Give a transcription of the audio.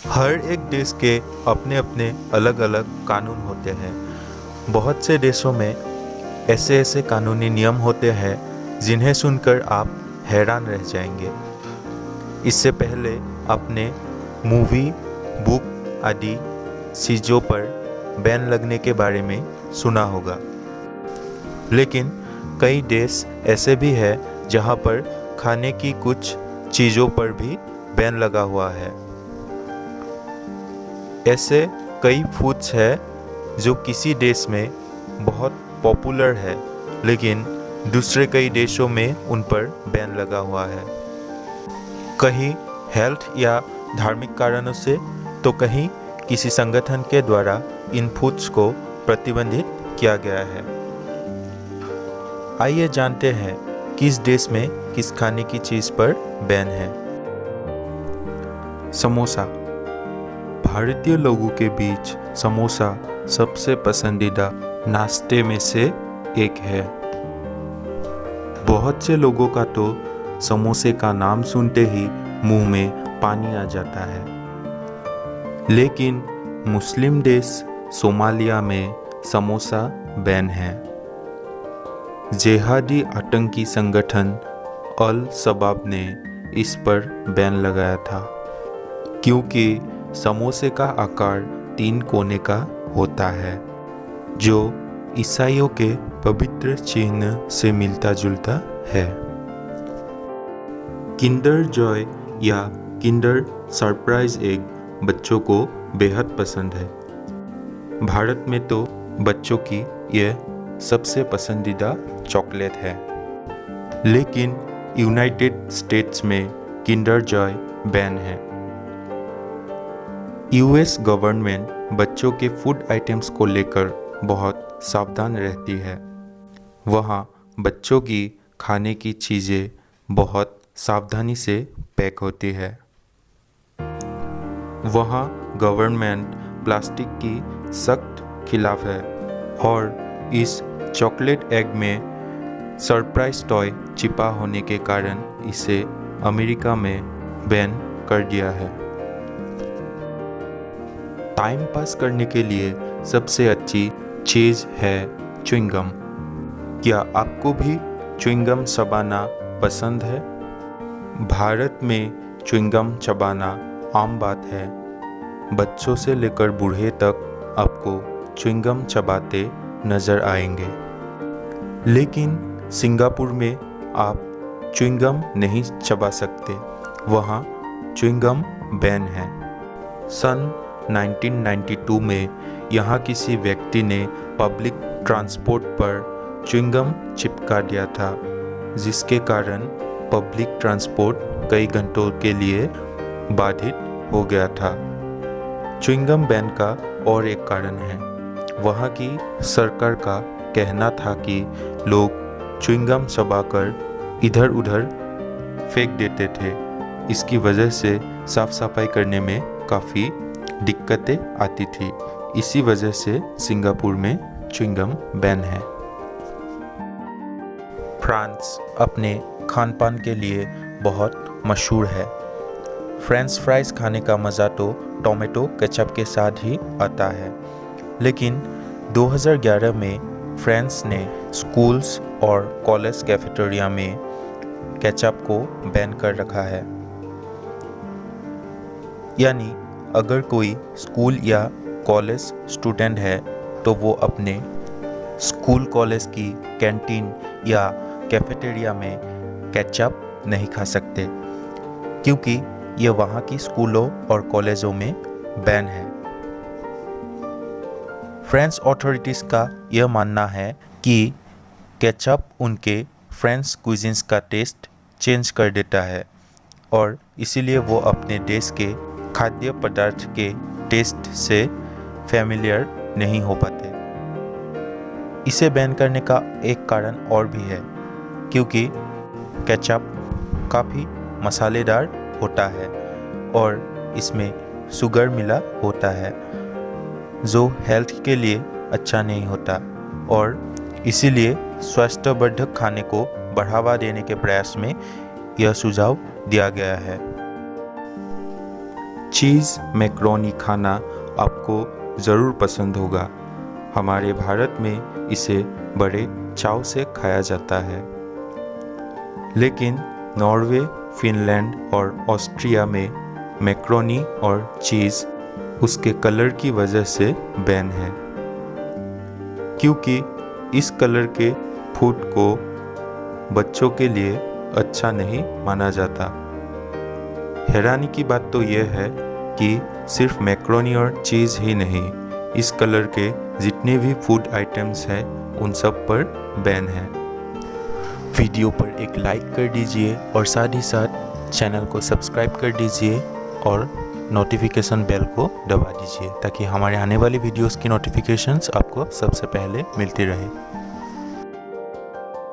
हर एक देश के अपने अपने अलग अलग कानून होते हैं। बहुत से देशों में ऐसे ऐसे कानूनी नियम होते हैं जिन्हें सुनकर आप हैरान रह जाएंगे। इससे पहले आपने मूवी, बुक आदि चीज़ों पर बैन लगने के बारे में सुना होगा, लेकिन कई देश ऐसे भी हैं जहां पर खाने की कुछ चीज़ों पर भी बैन लगा हुआ है। ऐसे कई फूड्स हैं जो किसी देश में बहुत पॉपुलर है, लेकिन दूसरे कई देशों में उन पर बैन लगा हुआ है। कहीं हेल्थ या धार्मिक कारणों से, तो कहीं किसी संगठन के द्वारा इन फूड्स को प्रतिबंधित किया गया है। आइए जानते हैं किस देश में किस खाने की चीज़ पर बैन है। समोसा। भारतीय लोगों के बीच समोसा सबसे पसंदीदा नाश्ते में से एक है। बहुत से लोगों का तो समोसे का नाम सुनते ही मुंह में पानी आ जाता है। लेकिन मुस्लिम देश सोमालिया में समोसा बैन है। जिहादी आतंकी संगठन अल शबाब ने इस पर बैन लगाया था, क्योंकि समोसे का आकार 3 कोने का होता है, जो ईसाइयों के पवित्र चिन्ह से मिलता जुलता है। किंडर जॉय या किंडर सरप्राइज एग बच्चों को बेहद पसंद है। भारत में तो बच्चों की यह सबसे पसंदीदा चॉकलेट है, लेकिन यूनाइटेड स्टेट्स में किंडर जॉय बैन है। यूएस गवर्नमेंट बच्चों के फूड आइटम्स को लेकर बहुत सावधान रहती है। वहाँ बच्चों की खाने की चीज़ें बहुत सावधानी से पैक होती है। वहाँ गवर्नमेंट प्लास्टिक की सख्त खिलाफ है और इस चॉकलेट एग में सरप्राइज टॉय छिपा होने के कारण इसे अमेरिका में बैन कर दिया है। टाइम पास करने के लिए सबसे अच्छी चीज़ है च्युइंगम। क्या आपको भी च्युइंगम चबाना पसंद है? भारत में च्युइंगम चबाना आम बात है। बच्चों से लेकर बूढ़े तक आपको च्युइंगम चबाते नज़र आएंगे। लेकिन सिंगापुर में आप च्युइंगम नहीं चबा सकते, वहाँ च्युइंगम बैन है। सन 1992 में यहाँ किसी व्यक्ति ने पब्लिक ट्रांसपोर्ट पर च्युइंगम चिपका दिया था, जिसके कारण पब्लिक ट्रांसपोर्ट कई घंटों के लिए बाधित हो गया था। च्युइंगम बैन का और एक कारण है, वहाँ की सरकार का कहना था कि लोग च्युइंगम चबाकर इधर उधर फेंक देते थे। इसकी वजह से साफ सफाई करने में काफ़ी दिक्कतें आती थी। इसी वजह से सिंगापुर में च्युइंगम बैन है। फ्रांस अपने खान पान के लिए बहुत मशहूर है। फ्रेंच फ्राइज़ खाने का मज़ा तो टोमेटो केचप के साथ ही आता है, लेकिन 2011 में फ्रांस ने स्कूल्स और कॉलेज कैफेटेरिया में केचप को बैन कर रखा है। यानी अगर कोई स्कूल या कॉलेज स्टूडेंट है तो वो अपने स्कूल कॉलेज की कैंटीन या कैफेटेरिया में केचप नहीं खा सकते, क्योंकि ये वहाँ की स्कूलों और कॉलेजों में बैन है। फ्रेंच अथॉरिटीज़ का यह मानना है कि केचप उनके फ्रेंच कुजिन्स का टेस्ट चेंज कर देता है और इसीलिए वो अपने देश के खाद्य पदार्थ के टेस्ट से फैमिलियर नहीं हो पाते। इसे बैन करने का एक कारण और भी है, क्योंकि केचप काफ़ी मसालेदार होता है और इसमें शुगर मिला होता है, जो हेल्थ के लिए अच्छा नहीं होता, और इसीलिए स्वास्थ्यवर्धक खाने को बढ़ावा देने के प्रयास में यह सुझाव दिया गया है। चीज़ मैक्रोनी खाना आपको ज़रूर पसंद होगा। हमारे भारत में इसे बड़े चाव से खाया जाता है, लेकिन नॉर्वे, फिनलैंड और ऑस्ट्रिया में मैक्रोनी और चीज़ उसके कलर की वजह से बैन है, क्योंकि इस कलर के फूड को बच्चों के लिए अच्छा नहीं माना जाता। हैरानी की बात तो यह है कि सिर्फ मैक्रोनी और चीज़ ही नहीं, इस कलर के जितने भी फूड आइटम्स हैं उन सब पर बैन है। वीडियो पर एक लाइक कर दीजिए और साथ ही साथ चैनल को सब्सक्राइब कर दीजिए और नोटिफिकेशन बेल को दबा दीजिए ताकि हमारे आने वाली वीडियोस की नोटिफिकेशंस आपको सबसे पहले मिलती रहे।